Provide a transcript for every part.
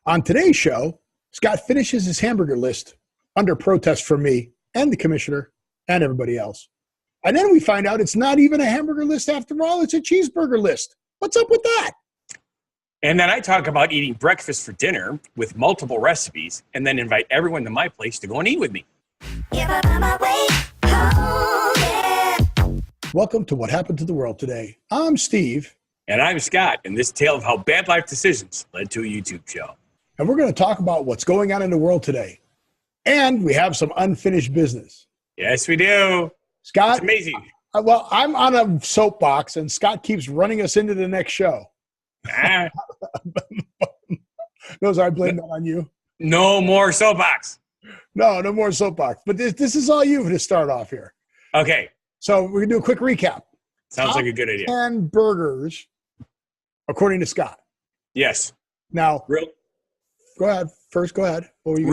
On today's show, Scott finishes his hamburger list under protest from me and the commissioner and everybody else. And then we find out it's not even a hamburger list after all. It's a cheeseburger list. What's up with that? And then I talk about eating breakfast for dinner with multiple recipes and then invite everyone to my place to go and eat with me. Welcome to What Happened to the World Today. I'm Steve. And I'm Scott, and this tale of how bad life decisions led to a YouTube show. And we're going to talk about what's going on in the world today. And we have some unfinished business. Yes, we do. Scott, it's amazing. Well, I'm on a soapbox, and Scott keeps running us into the next show. No, I blame that on you. No more soapbox. No more soapbox. But this is all you to start off here. Okay. So we're going to do a quick recap. Sounds like a good idea. 10 burgers, according to Scott. Yes. Now, go ahead. First, go ahead. What were you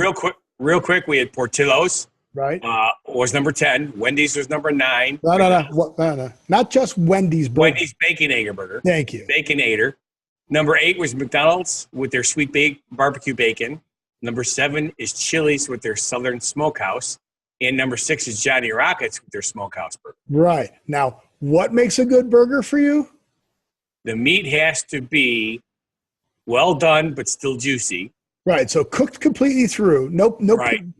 Real quick, we had Portillo's. Right. Was number 10. Wendy's was number 9. No. Not just Wendy's burger. Wendy's Baconator burger. Thank you. Baconator. Number 8 was McDonald's with their sweet barbecue bacon. Number 7 is Chili's with their Southern Smokehouse. And number 6 is Johnny Rockets with their Smokehouse burger. Right. Now, what makes a good burger for you? The meat has to be well done, but still juicy. Right. So cooked completely through. No right. Pink.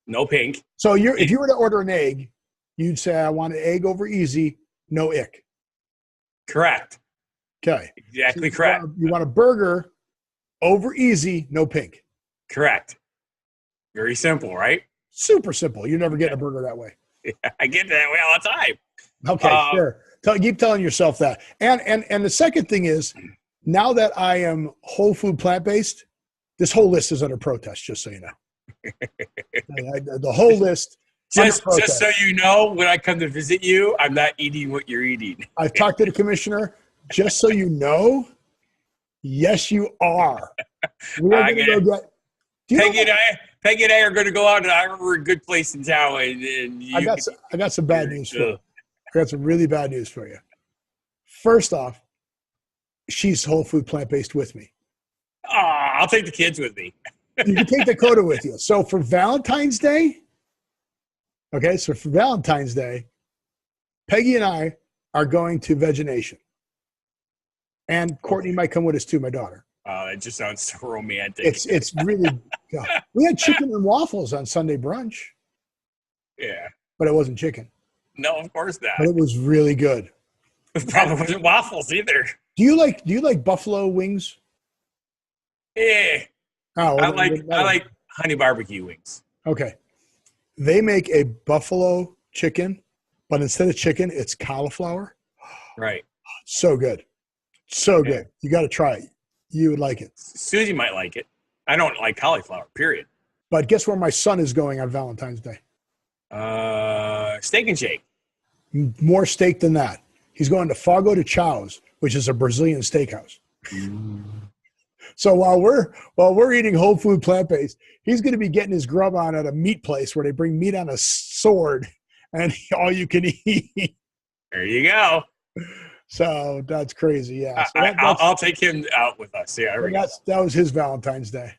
No pink. So if you were to order an egg, you'd say, I want an egg over easy, no ick. Correct. Okay. Exactly so correct. You want a burger over easy, no pink. Correct. Very simple, right? Super simple. You never get a burger that way. I get that way all the time. Okay, sure. Keep telling yourself that. And the second thing is, now that I am whole food plant-based, this whole list is under protest, just so you know. The whole list. Just so you know, when I come to visit you, I'm not eating what you're eating. I've talked to the commissioner. Just so you know, yes, you are. We are going to go get. Peggy and I are going to go out to a good place in town. And I got some bad news for you. I got some really bad news for you. First off, she's whole food plant-based with me. I'll take the kids with me. You can take Dakota with you. So for Valentine's Day, Peggy and I are going to Vegination. And Courtney might come with us too, my daughter. It just sounds so romantic. It's really God. We had chicken and waffles on Sunday brunch. Yeah. But it wasn't chicken. No, of course not. But it was really good. It probably wasn't waffles either. Do you like buffalo wings? Yeah. Oh, I like honey barbecue wings. Okay. They make a buffalo chicken, but instead of chicken, it's cauliflower. Right. So good. So good. You got to try it. You would like it. Susie might like it. I don't like cauliflower, period. But guess where my son is going on Valentine's Day? Steak and Shake. More steak than that. He's going to Fogo de Chão's, which is a Brazilian steakhouse. So while we're eating whole food plant-based, he's going to be getting his grub on at a meat place where they bring meat on a sword and all you can eat. There you go. So that's crazy, yeah. So I'll take him out with us. Yeah, that was his Valentine's Day.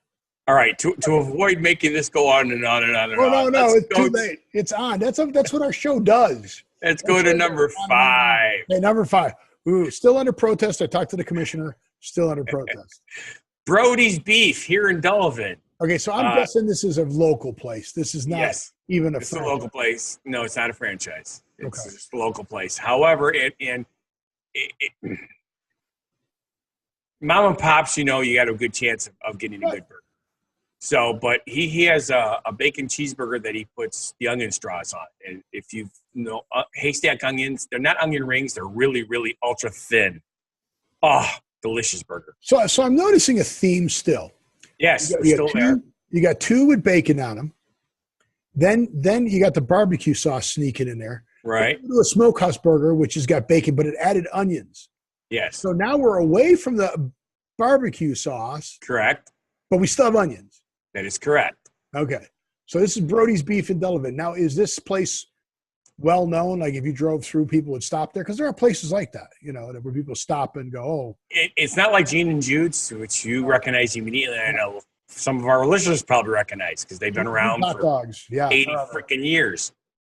All right, to avoid making this go on and on and on and on. No, it's too late. It's on. That's what our show does. Let's go to number 5. Okay, number 5. Ooh, still under protest. I talked to the commissioner. Still under protest. Brody's Beef here in Delavan. Okay, so I'm guessing this is a local place. This is not even a franchise. It's a local place. No, it's not a franchise. It's just a local place. However, mom and pops, you got a good chance of getting a good burger. So, but he has a bacon cheeseburger that he puts the onion straws on. And if you know haystack onions, they're not onion rings. They're really, really ultra thin. Oh, delicious burger. So I'm noticing a theme still. Yes, still there. You got 2 with bacon on them. Then you got the barbecue sauce sneaking in there. Right. You do a smokehouse burger, which has got bacon, but it added onions. Yes. So now we're away from the barbecue sauce. Correct. But we still have onions. That is correct. Okay. So this is Brody's Beef in Delavan. Now, is this place well known? Like if you drove through, people would stop there? Because there are places like that, where people stop and go, oh. It's not like Gene and Jude's, which you recognize immediately. I know some of our listeners probably recognize because they've been around hot for dogs. Yeah, 80 freaking years.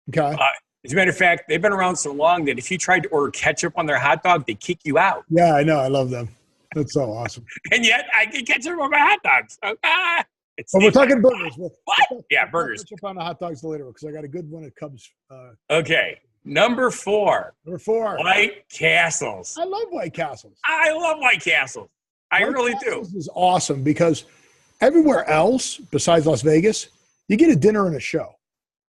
Okay. As a matter of fact, they've been around so long that if you tried to order ketchup on their hot dog, they kick you out. Yeah, I know. I love them. That's so awesome. And yet I get ketchup on my hot dogs. But we're talking burgers. What? Yeah, burgers. Ketchup on the hot dogs later because I got a good one at Cubs. Okay. Number 4. Number 4. White Castles. I love White Castles. I love White Castles. I really do. This is awesome because everywhere else besides Las Vegas, you get a dinner and a show.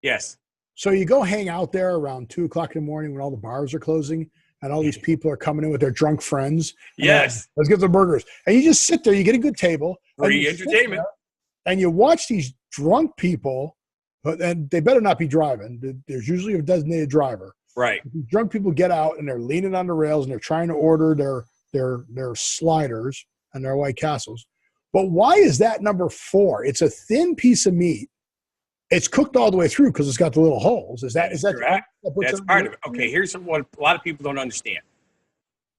Yes. So you go hang out there around 2 o'clock in the morning when all the bars are closing and all these people are coming in with their drunk friends. Yes. Let's get the burgers. And you just sit there, you get a good table. Free entertainment. And you watch these drunk people, and they better not be driving. There's usually a designated driver. Right. These drunk people get out and they're leaning on the rails and they're trying to order their sliders and their White Castles. But why is that number 4? It's a thin piece of meat. It's cooked all the way through because it's got the little holes. Is that correct? That's part of it. Okay, here's what a lot of people don't understand.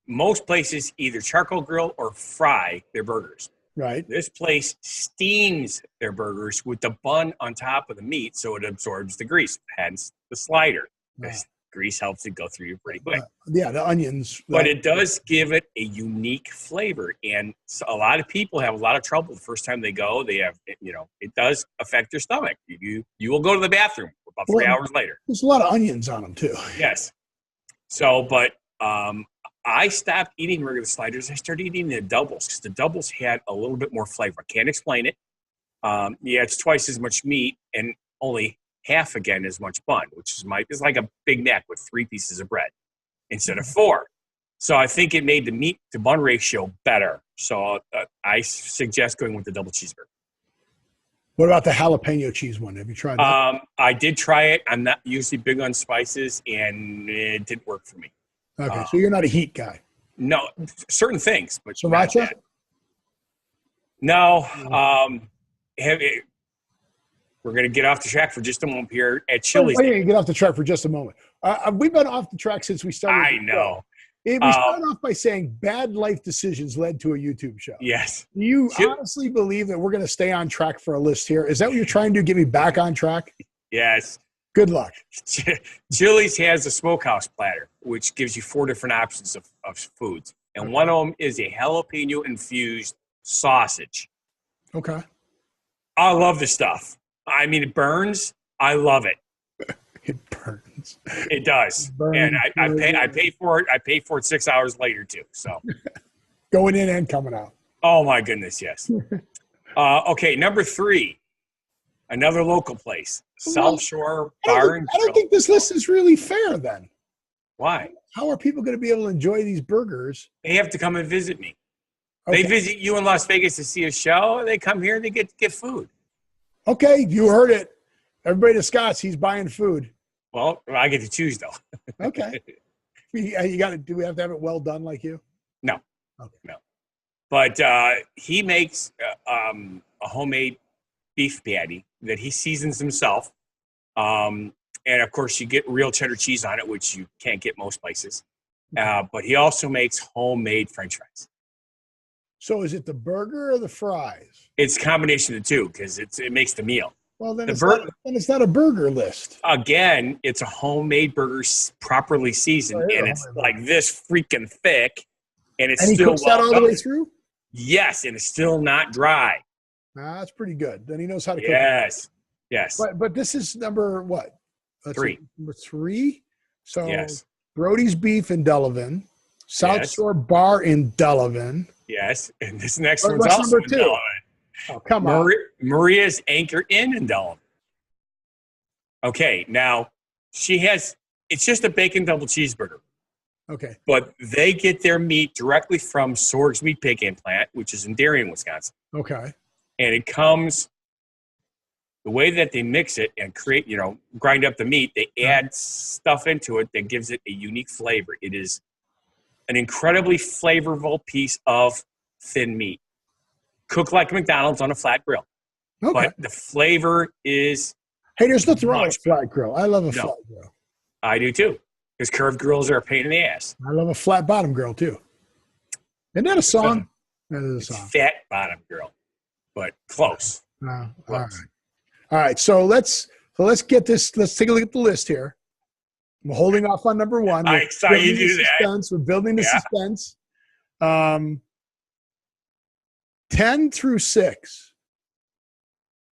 Most places either charcoal grill or fry their burgers. Right. This place steams their burgers with the bun on top of the meat so it absorbs the grease, hence the slider. This grease helps it go through you pretty quick. Yeah, the onions. But it does give it a unique flavor. And a lot of people have a lot of trouble the first time they go. They have, it does affect your stomach. You will go to the bathroom about 3 hours later. There's a lot of onions on them too. Yes. So, but I stopped eating regular sliders. I started eating the doubles because the doubles had a little bit more flavor. I can't explain it. It's twice as much meat and only half again as much bun, which is it's like a Big Mac with 3 pieces of bread instead of 4. So I think it made the meat to bun ratio better. So I suggest going with the double cheeseburger. What about the jalapeno cheese one? Have you tried that? I did try it. I'm not usually big on spices, and it didn't work for me. Okay, so you're not a heat guy. No, certain things, but sriracha? No. We're going to get off the track for just a moment here at Chili's. Get off the track for just a moment. We've been off the track since we started. I know. We started off by saying bad life decisions led to a YouTube show. Yes. Do you honestly believe that we're going to stay on track for a list here? Is that what you're trying to do, get me back on track? Yes. Good luck. Chili's has a smokehouse platter, which gives you 4 different options of foods. And one of them is a jalapeno-infused sausage. Okay. I love this stuff. I mean, it burns. I love it. It burns. It does. And I pay for it. I pay for it 6 hours later, too. So going in and coming out. Oh, my goodness, yes. Okay, number 3. Another local place, South Shore Bar and Grill. I don't think this list is really fair then. Why? How are people going to be able to enjoy these burgers? They have to come and visit me. Okay. They visit you in Las Vegas to see a show. They come here and they get food. Okay, you heard it. Everybody to Scott's, he's buying food. Well, I get to choose, though. Okay. Do we have to have it well done like you? No. Okay. No. But he makes a homemade beef patty that he seasons himself. And, of course, you get real cheddar cheese on it, which you can't get most places. But he also makes homemade French fries. So is it the burger or the fries? It's a combination of the two because it makes the meal. Well, then it's not a burger list. Again, it's a homemade burger properly seasoned, and it's like this freaking thick. And he cooks that all the way through? Yes, and it's still not dry. That's pretty good. Then he knows how to cook. Yes. But this is number what? 3. Number 3? So yes. Brody's Beef in Delavan. South Shore Bar in Delavan. Yes, and this next one's also in Delavan. Oh, come on. Maria's Anchor Inn in Delavan. Okay, now it's just a bacon double cheeseburger. Okay. But they get their meat directly from Sorg's Meat Picking Plant, which is in Darien, Wisconsin. Okay. And it comes, the way that they mix it and grind up the meat, they add stuff into it that gives it a unique flavor. It is an incredibly flavorful piece of thin meat. Cooked like McDonald's on a flat grill. Okay. But the flavor is... Hey, there's nothing wrong with a flat grill. I love a flat grill. I do too. Because curved grills are a pain in the ass. I love a flat bottom grill too. Isn't that a song? That is a song. Fat bottom grill. But Close. All right. All right. So let's get this. Let's take a look at the list here. I'm holding off on number one. I saw you do that. We're building the suspense. 10 through 6.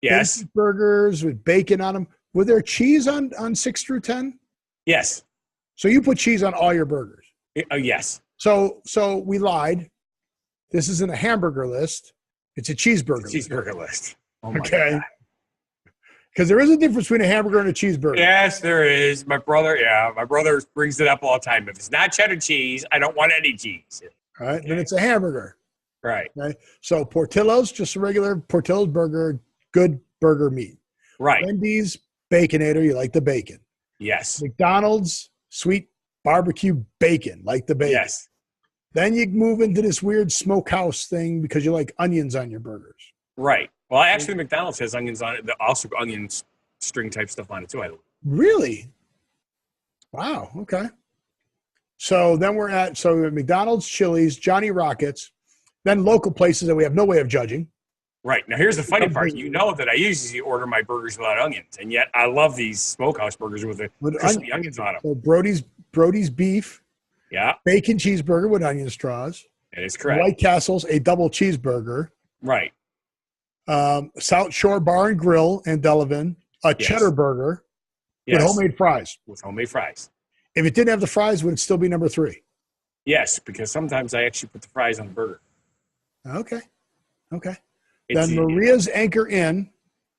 Yes. Burgers with bacon on them. Were there cheese on 6 through 10? Yes. So you put cheese on all your burgers? Yes. So we lied. This isn't a hamburger list. It's a cheeseburger Cheeseburger list. Oh my God. Because there is a difference between a hamburger and a cheeseburger. Yes, there is. My brother brings it up all the time. If it's not cheddar cheese, I don't want any cheese. All right. Then it's a hamburger. Right. Okay. So Portillo's, just a regular Portillo's burger, good burger meat. Right. Wendy's, Baconator, you like the bacon. Yes. McDonald's, sweet barbecue bacon, like the bacon. Yes. Then you move into this weird smokehouse thing because you like onions on your burgers. Right. Well, actually, McDonald's has onions on it. Also, onion string type stuff on it too. Really? Wow. Okay. So then we're at McDonald's, Chili's, Johnny Rockets, then local places that we have no way of judging. Right. Now, here's the funny part. You know that I usually order my burgers without onions, and yet I love these smokehouse burgers with crispy onions on them. So Brody's beef. Yeah. Bacon cheeseburger with onion straws. That is correct. White Castle's a double cheeseburger. Right. South Shore Bar and Grill in Delavan, cheddar burger with homemade fries. With homemade fries. If it didn't have the fries, would it still be number 3? Yes, because sometimes I actually put the fries on the burger. Okay. Then Maria's Anchor Inn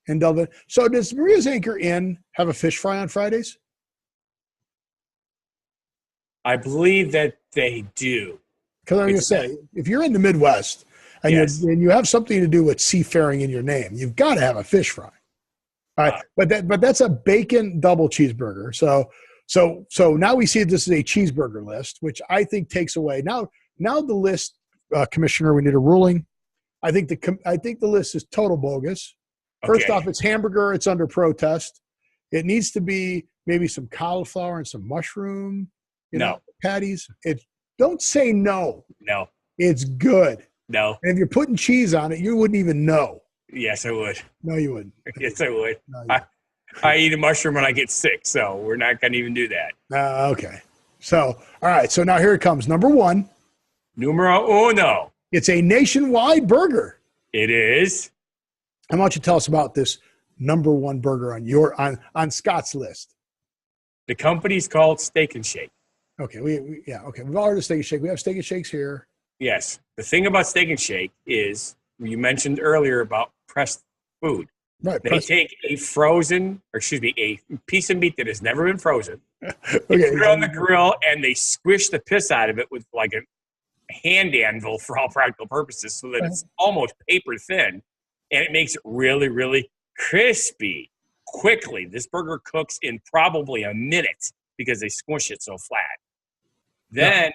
in Delavan. So does Maria's Anchor Inn have a fish fry on Fridays? I believe that they do. Because I'm going to say, if you're in the Midwest and you have something to do with seafaring in your name, you've got to have a fish fry. All right, but that's a bacon double cheeseburger. So now we see this is a cheeseburger list, which I think takes away now the list, Commissioner. We need a ruling. I think the list is total bogus. First off, it's hamburger. It's under protest. It needs to be maybe some cauliflower and some mushroom. Patties. Don't say no. No. It's good. No. And if you're putting cheese on it, you wouldn't even know. Yes, I would. No, you wouldn't. Yes, I would. No, I eat a mushroom when I get sick, so we're not going to even do that. Okay. So, all right. So now here it comes. Number 1. Numero uno. It's a nationwide burger. It is. How about you tell us about this number 1 burger on Scott's list? The company's called Steak and Shake. Okay. Okay. We've all heard of Steak and Shake. We have Steak and Shakes here. Yes. The thing about Steak and Shake is you mentioned earlier about pressed food. Right. They take a piece of meat that has never been frozen. Okay. They put it on the grill and they squish the piss out of it with like a hand anvil for all practical purposes so that it's almost paper thin and it makes it really, really crispy quickly. This burger cooks in probably a minute because they squish it so flat. Then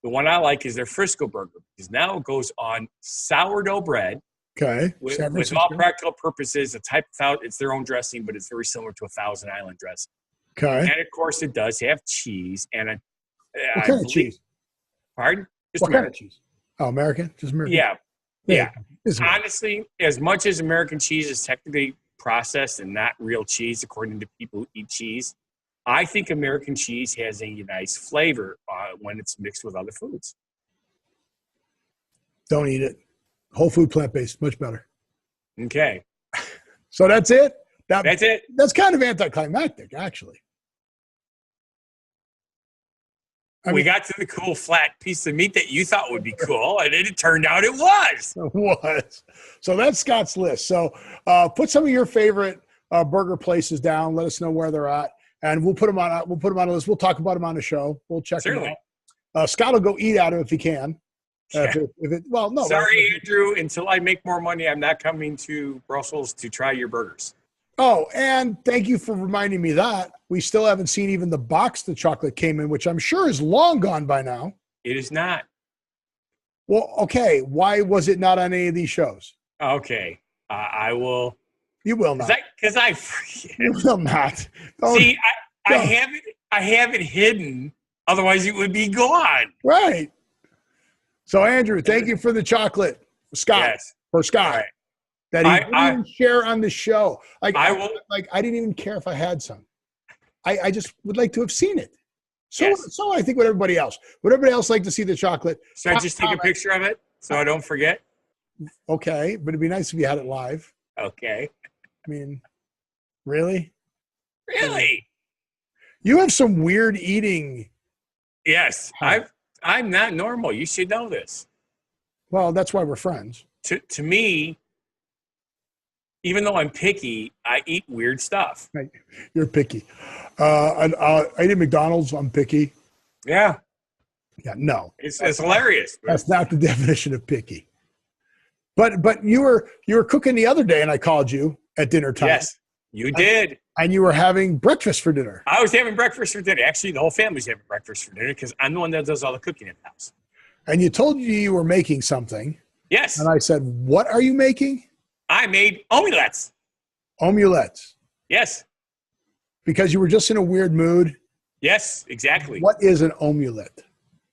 the one I like is their Frisco burger because now it goes on sourdough bread. Okay. With all practical purposes, it's their own dressing, but it's very similar to a Thousand Island dressing. Okay. And of course, it does have cheese and what kind of cheese? Pardon? Just what kind of cheese? Oh, American? Just American? Yeah. Honestly, as much as American cheese is technically processed and not real cheese, according to people who eat cheese, I think American cheese has a nice flavor when it's mixed with other foods. Don't eat it. Whole food, plant-based, much better. Okay. So that's it? That's it. That's kind of anticlimactic, actually. We got to the cool flat piece of meat that you thought would be cool, and it turned out it was. It was. So that's Scott's list. So put some of your favorite burger places down. Let us know where they're at, and we'll put them on. We'll put them on a list. We'll talk about them on the show. We'll check them out. Scott will go eat at them if he can. Sorry, Andrew. Until I make more money, I'm not coming to Brussels to try your burgers. Oh, and thank you for reminding me that. We still haven't seen even the box the chocolate came in, which I'm sure is long gone by now. It is not. Well, okay. Why was it not on any of these shows? Okay. I will. You will not. Because I forget. You will not. See, I have it hidden. Otherwise, it would be gone. Right. So, Andrew, thank you for the chocolate. Scott. Yes. For Scott. that he didn't even share on the show. Like I will. Like I didn't even care if I had some. I just would like to have seen it. So I think with everybody else. Would everybody else like to see the chocolate? So I just take a picture of it so I don't forget? Okay, but it'd be nice if you had it live. Okay. I mean, really? Really? You have some weird eating. Yes. I'm not normal. You should know this. Well, that's why we're friends. To me, even though I'm picky, I eat weird stuff. Right. You're picky. I eat at McDonald's. I'm picky. Yeah. Yeah. No. It's hilarious. That's not the definition of picky. But you were cooking the other day, and I called you at dinner time. Yes, you did. And you were having breakfast for dinner. I was having breakfast for dinner. Actually, the whole family's having breakfast for dinner because I'm the one that does all the cooking in the house. And you told me you were making something. Yes. And I said, what are you making? I made omelettes. Omelettes. Yes. Because you were just in a weird mood. Yes, exactly. What is an omelette?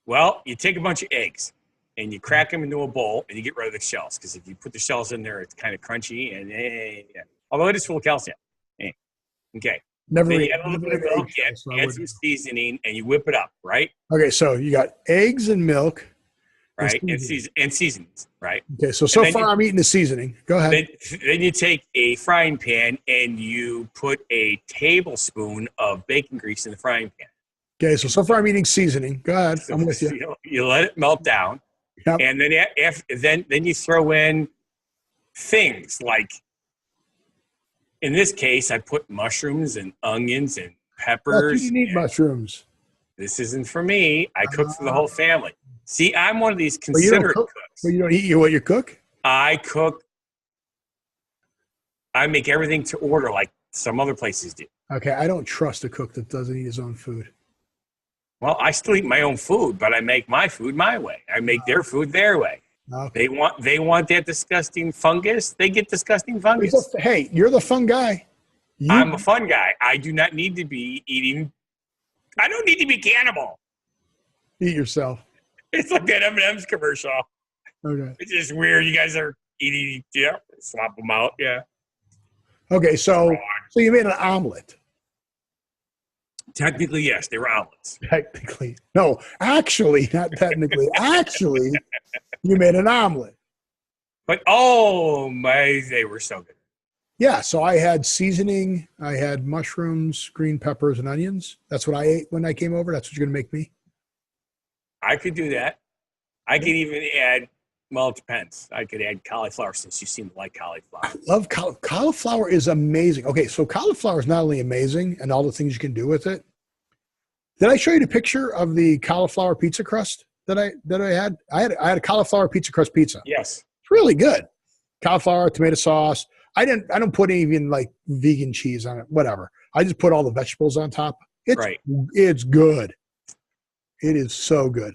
Well, you take a bunch of eggs and you crack them into a bowl and you get rid of the shells because if you put the shells in there, it's kind of crunchy and yeah. Although it is full of calcium. Okay. Never then eat, you add a little bit of milk, add some seasoning, and you whip it up, right? Okay, so you got eggs and milk. Right, and seasonings, right? Okay, so far I'm eating the seasoning. Go ahead. Then you take a frying pan and you put a tablespoon of bacon grease in the frying pan. Okay, so far I'm eating seasoning. Go ahead, I'm with you. You let it melt down, and then you throw in things like, in this case, I put mushrooms and onions and peppers. You need mushrooms. This isn't for me. I cook for the whole family. See, I'm one of these considerate cooks. Well, you don't eat what you cook? I cook. I make everything to order like some other places do. Okay, I don't trust a cook that doesn't eat his own food. Well, I still eat my own food, but I make my food my way. I make their food their way. Okay. They want that disgusting fungus. They get disgusting fungus. Hey, you're the fun guy. I'm a fun guy. I do not need to be eating. I don't need to be cannibal. Eat yourself. It's like that M&M's commercial. Okay. It's just weird. You guys are eating, slop them out, yeah. Okay, so you made an omelet. Technically, yes, they were omelets. Technically. No, actually, not technically. Actually, you made an omelet. But, they were so good. Yeah, so I had seasoning. I had mushrooms, green peppers, and onions. That's what I ate when I came over. That's what you're going to make me? I could do that. I could even add, well, it depends. I could add cauliflower since you seem to like cauliflower. I love cauliflower is amazing. Okay, so cauliflower is not only amazing and all the things you can do with it. Did I show you the picture of the cauliflower pizza crust that I had? I had a cauliflower pizza crust pizza. Yes. It's really good. Cauliflower, tomato sauce. I don't put even like vegan cheese on it, whatever. I just put all the vegetables on top. It's good. It is so good.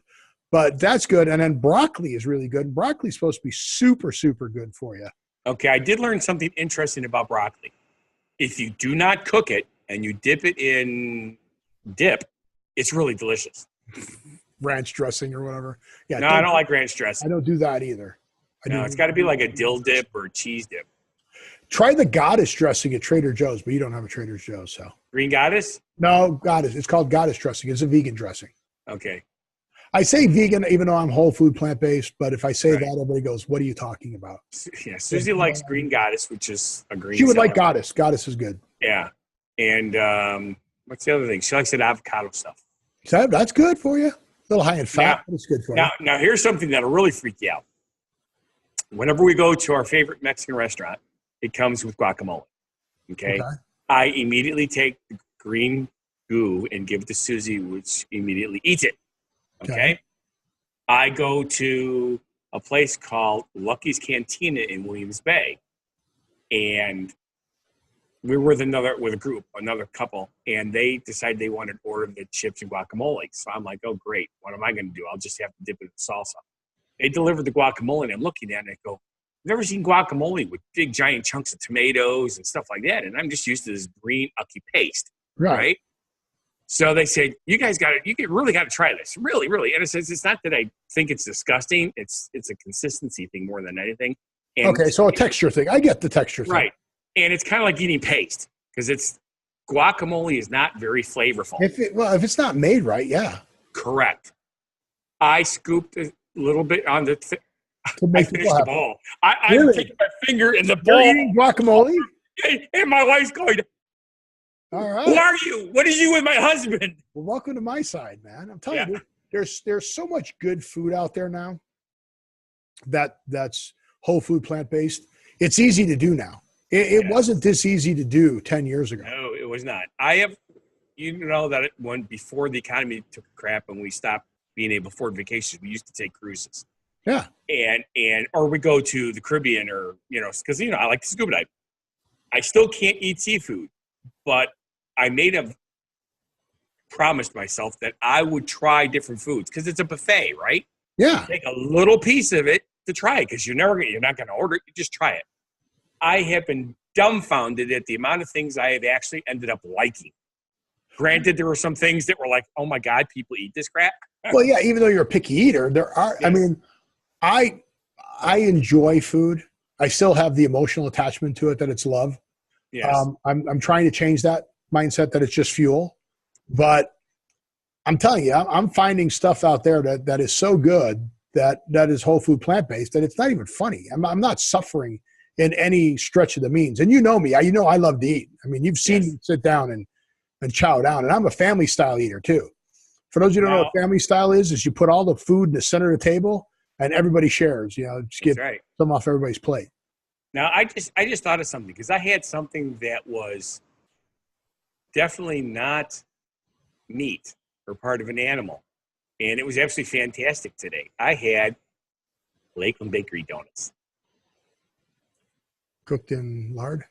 But that's good. And then broccoli is really good. Broccoli is supposed to be super, super good for you. Okay, I did learn something interesting about broccoli. If you do not cook it and you dip it in dip, it's really delicious. Ranch dressing or whatever. Yeah. No, I don't like ranch dressing. I don't do that either. It's got to be like a dill dip or a cheese dip. Try the Goddess dressing at Trader Joe's, but you don't have a Trader Joe's, so. Green Goddess? No, Goddess. It's called Goddess dressing. It's a vegan dressing. Okay. I say vegan even though I'm whole food plant-based, but if I say that, everybody goes, what are you talking about? Yeah, Susie likes Green Goddess, which is a green She would salad. like Goddess. Goddess is good. Yeah. And what's the other thing? She likes that avocado stuff. So that's good for you. A little high in fat, but it's good for you. Now, here's something that'll really freak you out. Whenever we go to our favorite Mexican restaurant, it comes with guacamole. Okay? I immediately take the green goo and give it to Susie, which immediately eats it. Okay. I go to a place called Lucky's Cantina in Williams Bay, and we were with another couple, and they decided they wanted to order the chips and guacamole. So I'm like, oh, great. What am I going to do? I'll just have to dip it in salsa. They delivered the guacamole, and I'm looking at it, and I go, I've never seen guacamole with big, giant chunks of tomatoes and stuff like that, and I'm just used to this green, ucky paste, right? So they said, you really got to try this. Really, really. And it says, it's not that I think it's disgusting. It's a consistency thing more than anything. And Okay, so a texture thing. I get the texture thing. right. And it's kind of like eating paste because guacamole is not very flavorful. If it's not made right, yeah. Correct. I scooped a little bit on the I finished the happen. bowl. I'm Really? taking my finger in the You're bowl. eating guacamole? And my wife's going, All right. who are you? What is you with my husband? Well, welcome to my side, man. I'm telling you, there's so much good food out there now that's whole food, plant-based. It's easy to do now. It wasn't this easy to do 10 years ago. No, it was not. That when before the economy took a crap and we stopped being able to afford vacations, we used to take cruises. Yeah. Or we go to the Caribbean or, because, I like to scuba dive. I still can't eat seafood, but I promised myself that I would try different foods because it's a buffet, right? Yeah. Take a little piece of it to try it because you're not going to order it. You just try it. I have been dumbfounded at the amount of things I have actually ended up liking. Granted, there were some things that were like, oh my God, people eat this crap. Well, yeah, even though you're a picky eater, there are, Yes. I mean, I enjoy food. I still have the emotional attachment to it that it's love. Yes. I'm trying to change that mindset that it's just fuel. But I'm telling you, I'm finding stuff out there that is so good that is whole food plant-based that it's not even funny. I'm not suffering in any stretch of the means. And you know me. I love to eat. I mean, you've seen me sit down and chow down. And I'm a family style eater too. For those of you who don't know what family style is you put all the food in the center of the table and everybody shares. Just get some off everybody's plate. Now, I just thought of something because I had something that was definitely not meat or part of an animal. And it was absolutely fantastic today. I had Lakeland Bakery donuts. Cooked in lard?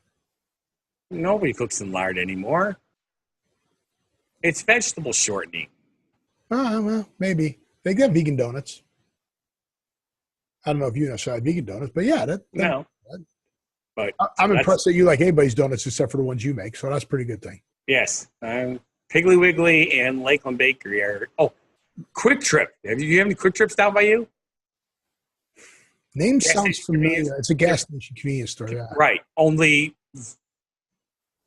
Nobody cooks in lard anymore. It's vegetable shortening. Oh, well, maybe. They got vegan donuts. I don't know if you necessarily vegan donuts, but yeah. No. But I'm impressed that you like anybody's donuts except for the ones you make, so that's a pretty good thing. Yes. Piggly Wiggly and Lakeland Bakery are – oh, Quick Trip. Do you have any Quick Trips down by you? Name sounds familiar. It's a gas station convenience store. Yeah. Right. Only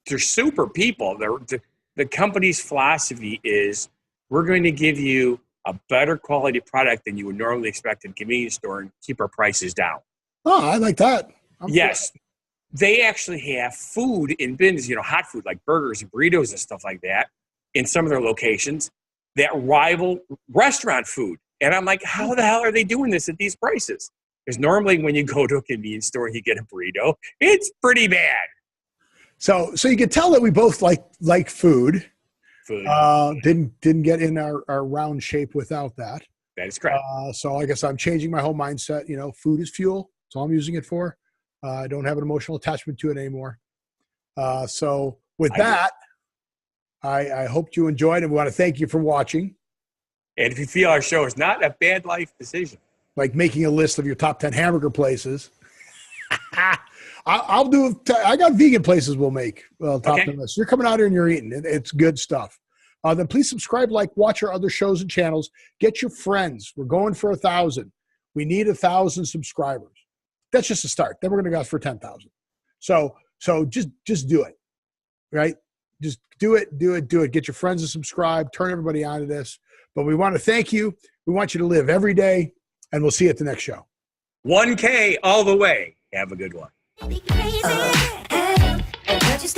they're super people. The company's philosophy is we're going to give you a better quality product than you would normally expect in a convenience store and keep our prices down. Oh, I like that. Yes. They actually have food in bins, hot food like burgers and burritos and stuff like that in some of their locations that rival restaurant food. And I'm like, how the hell are they doing this at these prices? Because normally when you go to a convenience store and you get a burrito, it's pretty bad. So you could tell that we both like food. Food. Didn't get in our round shape without that. That is correct. So I guess I'm changing my whole mindset. Food is fuel. That's all I'm using it for. I don't have an emotional attachment to it anymore. So with that, I hope you enjoyed, and we want to thank you for watching. And if you feel our show is not a bad life decision, like making a list of your top 10 hamburger places, I'll do. I got vegan places we'll make. Top 10 list. You're coming out here and you're eating. It's good stuff. Then please subscribe, watch our other shows and channels. Get your friends. We're going for 1,000. We need 1,000 subscribers. That's just a start. Then we're going to go for 10,000. So just do it, right? Just do it. Get your friends to subscribe. Turn everybody on to this. But we want to thank you. We want you to live every day, and we'll see you at the next show. 1K all the way. Have a good one. Crazy, and just